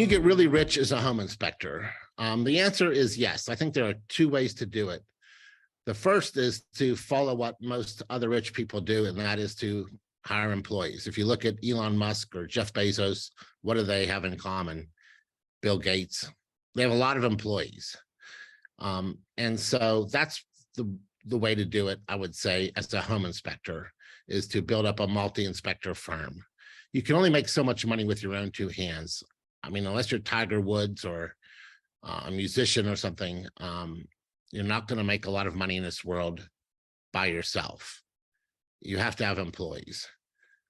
you get really rich as a home inspector? The answer is yes. I think there are two ways to do it. The first is to follow what most other rich people do, and that is to hire employees. If you look at Elon Musk or Jeff Bezos, what do they have in common? Bill Gates, they have a lot of employees. And so that's the way to do it, I would say, as a home inspector, is to build up a multi-inspector firm. You can only make so much money with your own two hands. I mean, unless you're Tiger Woods or a musician or something, you're not going to make a lot of money in this world by yourself. You have to have employees.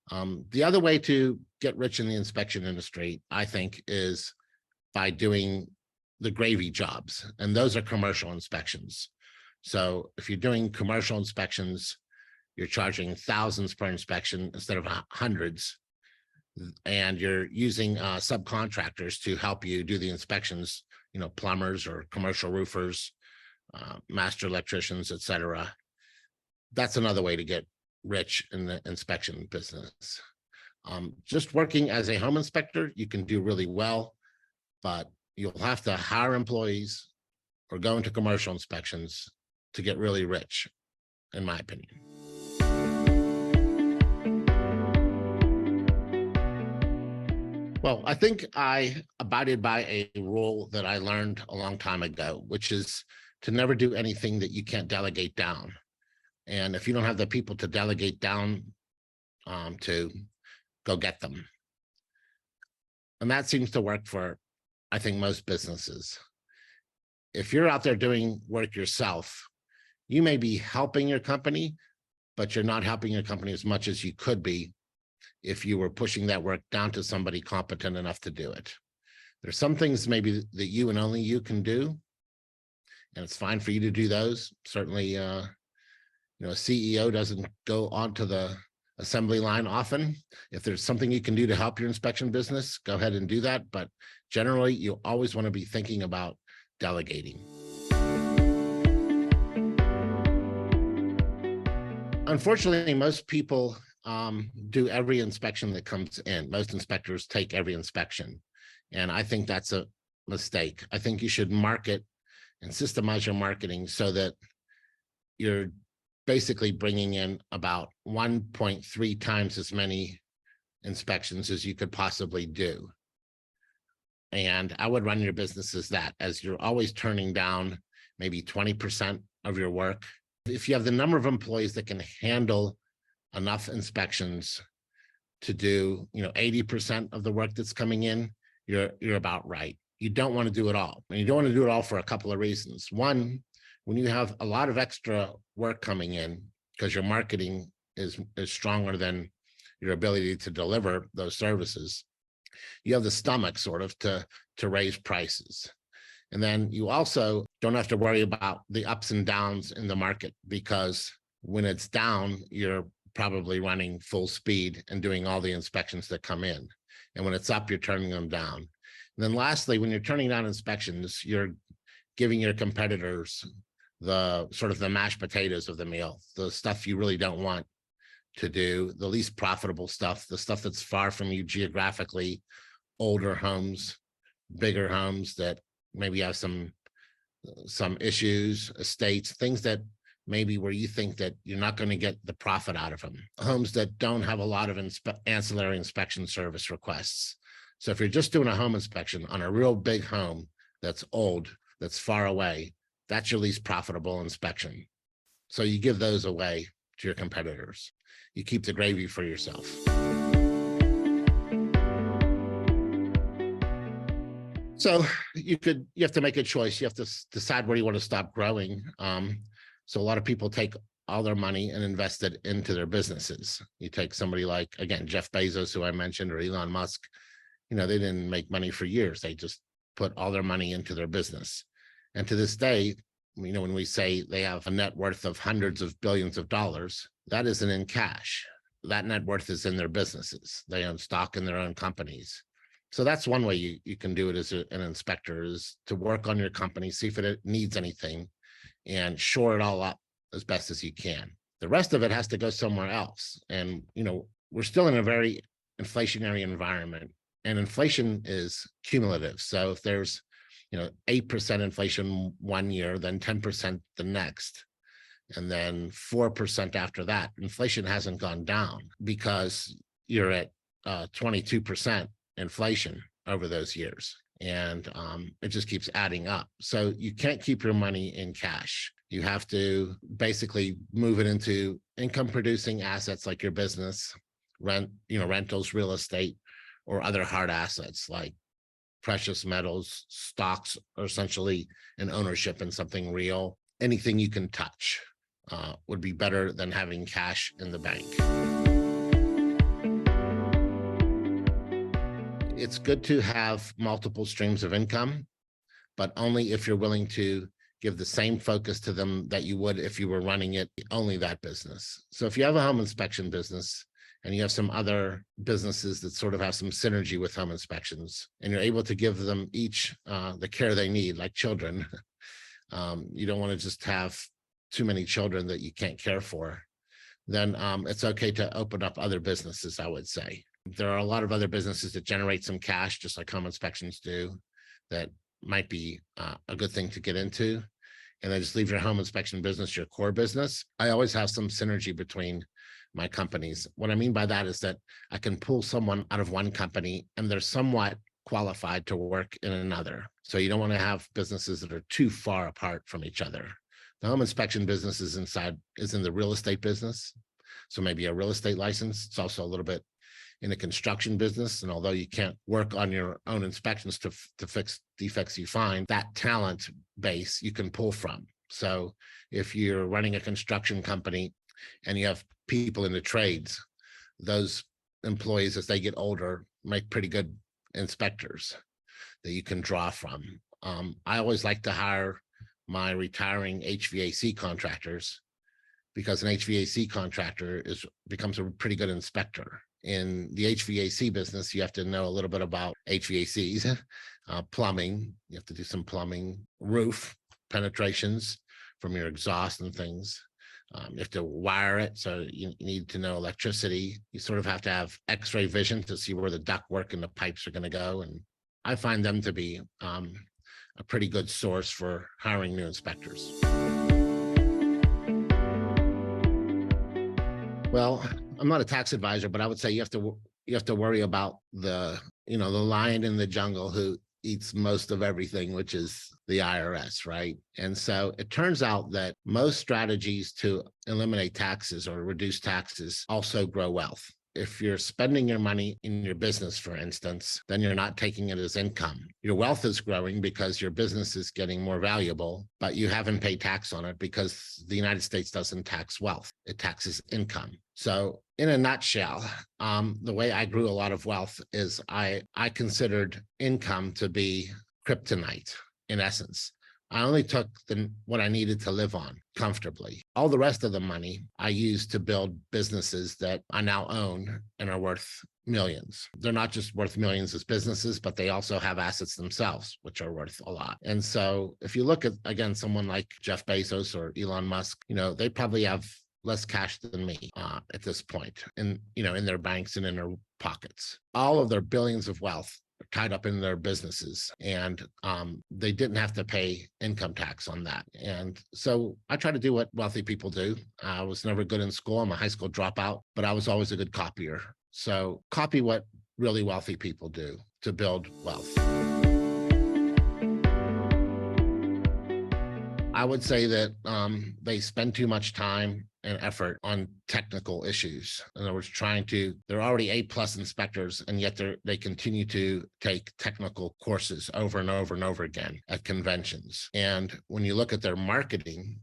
The other way to get rich in the inspection industry, I think, is by doing the gravy jobs, and those are commercial inspections. So if you're doing commercial inspections, you're charging thousands per inspection instead of hundreds, and you're using subcontractors to help you do the inspections, plumbers or commercial roofers, master electricians, etc. That's another way to get rich in the inspection business. Just working as a home inspector, you can do really well, but you'll have to hire employees or go into commercial inspections to get really rich, in my opinion. Well, I think I abided by a rule that I learned a long time ago, which is to never do anything that you can't delegate down. And if you don't have the people to delegate down to, go get them. And that seems to work for, I think, most businesses. If you're out there doing work yourself, you may be helping your company, but you're not helping your company as much as you could be if you were pushing that work down to somebody competent enough to do it. There's some things maybe that you and only you can do, and it's fine for you to do those. Certainly, a CEO doesn't go onto the assembly line often. If there's something you can do to help your inspection business, go ahead and do that. But generally, you always want to be thinking about delegating. Unfortunately, most people do every inspection that comes in. Most inspectors take every inspection. And I think that's a mistake. I think you should market and systemize your marketing so that you're basically bringing in about 1.3 times as many inspections as you could possibly do. And I would run your business as that, as you're always turning down maybe 20% of your work. If you have the number of employees that can handle enough inspections to do, 80% of the work that's coming in, you're about right. You don't want to do it all. And you don't want to do it all for a couple of reasons. One, when you have a lot of extra work coming in, because your marketing is stronger than your ability to deliver those services, you have the stomach sort of to raise prices. And then you also don't have to worry about the ups and downs in the market, because when it's down, you're probably running full speed and doing all the inspections that come in. And when it's up, you're turning them down. And then lastly, when you're turning down inspections, you're giving your competitors the sort of the mashed potatoes of the meal, the stuff you really don't want to do, the least profitable stuff, the stuff that's far from you geographically, older homes, bigger homes that maybe have some issues, estates, things that maybe where you think that you're not going to get the profit out of them, homes that don't have a lot of ancillary inspection service requests. So if you're just doing a home inspection on a real big home that's old, that's far away, that's your least profitable inspection. So you give those away to your competitors. You keep the gravy for yourself. So you have to make a choice. You have to decide where you want to stop growing. So a lot of people take all their money and invest it into their businesses. You take somebody like, again, Jeff Bezos, who I mentioned, or Elon Musk, they didn't make money for years. They just put all their money into their business. And to this day, when we say they have a net worth of hundreds of billions of dollars, that isn't in cash. That net worth is in their businesses. They own stock in their own companies. So that's one way you can do it as an inspector, is to work on your company, see if it needs anything, and shore it all up as best as you can. The rest of it has to go somewhere else. And, we're still in a very inflationary environment. And inflation is cumulative. So if there's 8% inflation one year, then 10% the next, and then 4% after that, inflation hasn't gone down because you're at 22% inflation over those years. And it just keeps adding up. So you can't keep your money in cash. You have to basically move it into income producing assets like your business, rentals, real estate, or other hard assets like precious metals, stocks, or essentially an ownership in something real. Anything you can touch would be better than having cash in the bank. It's good to have multiple streams of income, but only if you're willing to give the same focus to them that you would if you were running it only that business. So if you have a home inspection business and you have some other businesses that sort of have some synergy with home inspections, and you're able to give them each the care they need, like children, you don't want to just have too many children that you can't care for, then it's okay to open up other businesses, I would say. There are a lot of other businesses that generate some cash, just like home inspections do, that might be a good thing to get into. And then just leave your home inspection business your core business. I always have some synergy between my companies. What I mean by that is that I can pull someone out of one company and they're somewhat qualified to work in another. So you don't want to have businesses that are too far apart from each other. The home inspection business is in the real estate business. So maybe a real estate license. It's also a little bit in the construction business. And although you can't work on your own inspections to fix defects you find, that talent base you can pull from. So if you're running a construction company and you have people in the trades, those employees, as they get older, make pretty good inspectors that you can draw from. I always like to hire my retiring HVAC contractors, because an HVAC contractor becomes a pretty good inspector. In the HVAC business, you have to know a little bit about HVACs, plumbing. You have to do some plumbing, roof penetrations from your exhaust and things. You have to wire it, so you need to know electricity. You sort of have to have X-ray vision to see where the ductwork and the pipes are going to go. And I find them to be a pretty good source for hiring new inspectors. Well, I'm not a tax advisor, but I would say you have to worry about the lion in the jungle who eats most of everything, which is the IRS, right? And so it turns out that most strategies to eliminate taxes or reduce taxes also grow wealth. If you're spending your money in your business, for instance, then you're not taking it as income. Your wealth is growing because your business is getting more valuable, but you haven't paid tax on it because the United States doesn't tax wealth. It taxes income. So in a nutshell, the way I grew a lot of wealth is I considered income to be kryptonite, in essence. I only took what I needed to live on comfortably. All the rest of the money I used to build businesses that I now own and are worth millions. They're not just worth millions as businesses, but they also have assets themselves, which are worth a lot. And so if you look at, again, someone like Jeff Bezos or Elon Musk, they probably have less cash than me at this point in their banks and in their pockets. All of their billions of wealth tied up in their businesses, and they didn't have to pay income tax on that. And so I try to do what wealthy people do. I was never good in school. I'm a high school dropout, but I was always a good copier. So copy what really wealthy people do to build wealth. I would say that they spend too much time and effort on technical issues. In other words, they're already A+ inspectors, and yet they continue to take technical courses over and over and over again at conventions. And when you look at their marketing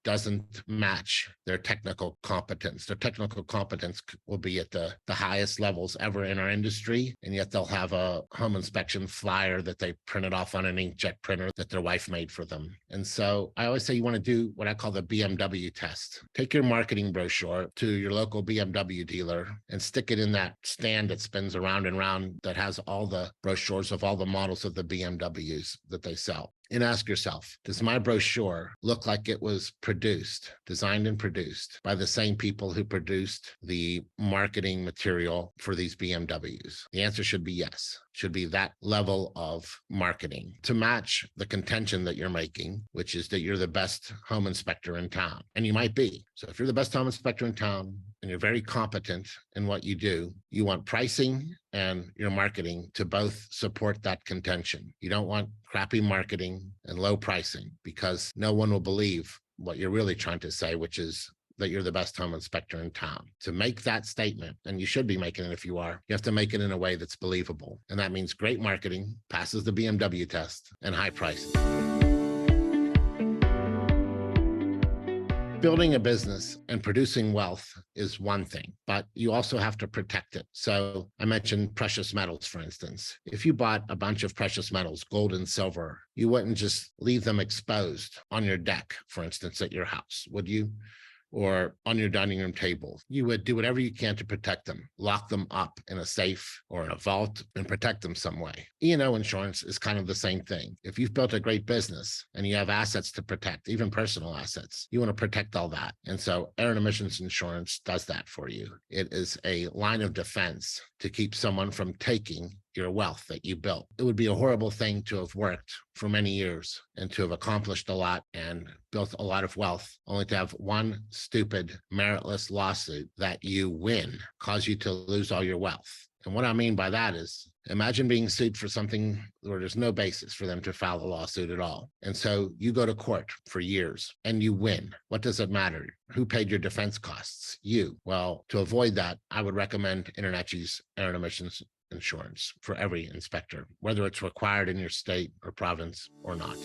doesn't match their technical competence. Their technical competence will be at the highest levels ever in our industry, and yet they'll have a home inspection flyer that they printed off on an inkjet printer that their wife made for them. And so I always say you want to do what I call the BMW test. Take your marketing brochure to your local BMW dealer and stick it in that stand that spins around and around that has all the brochures of all the models of the BMWs that they sell. and ask yourself, does my brochure look like it was designed and produced by the same people who produced the marketing material for these BMWs? The answer should be yes. Should be that level of marketing to match the contention that you're making, which is that you're the best home inspector in town. And you might be. So if you're the best home inspector in town and you're very competent in what you do, you want pricing and your marketing to both support that contention. You don't want crappy marketing and low pricing, because no one will believe what you're really trying to say, which is that you're the best home inspector in town. To make that statement, and you should be making it if you are, you have to make it in a way that's believable. And that means great marketing, passes the BMW test, and high prices. Building a business and producing wealth is one thing, but you also have to protect it. So I mentioned precious metals, for instance. If you bought a bunch of precious metals, gold and silver, you wouldn't just leave them exposed on your deck, for instance, at your house, would you? Or on your dining room table. You would do whatever you can to protect them, lock them up in a safe or in a vault and protect them some way. E&O insurance is kind of the same thing. If you've built a great business and you have assets to protect, even personal assets, you want to protect all that. And so air and emissions insurance does that for you. It is a line of defense to keep someone from taking your wealth that you built. It would be a horrible thing to have worked for many years and to have accomplished a lot and built a lot of wealth, only to have one stupid, meritless lawsuit that you win cause you to lose all your wealth. And what I mean by that is, imagine being sued for something where there's no basis for them to file a lawsuit at all. And so you go to court for years and you win. What does it matter? Who paid your defense costs? You. Well, to avoid that, I would recommend InterNACHI's air and emissions insurance for every inspector, whether it's required in your state or province or not.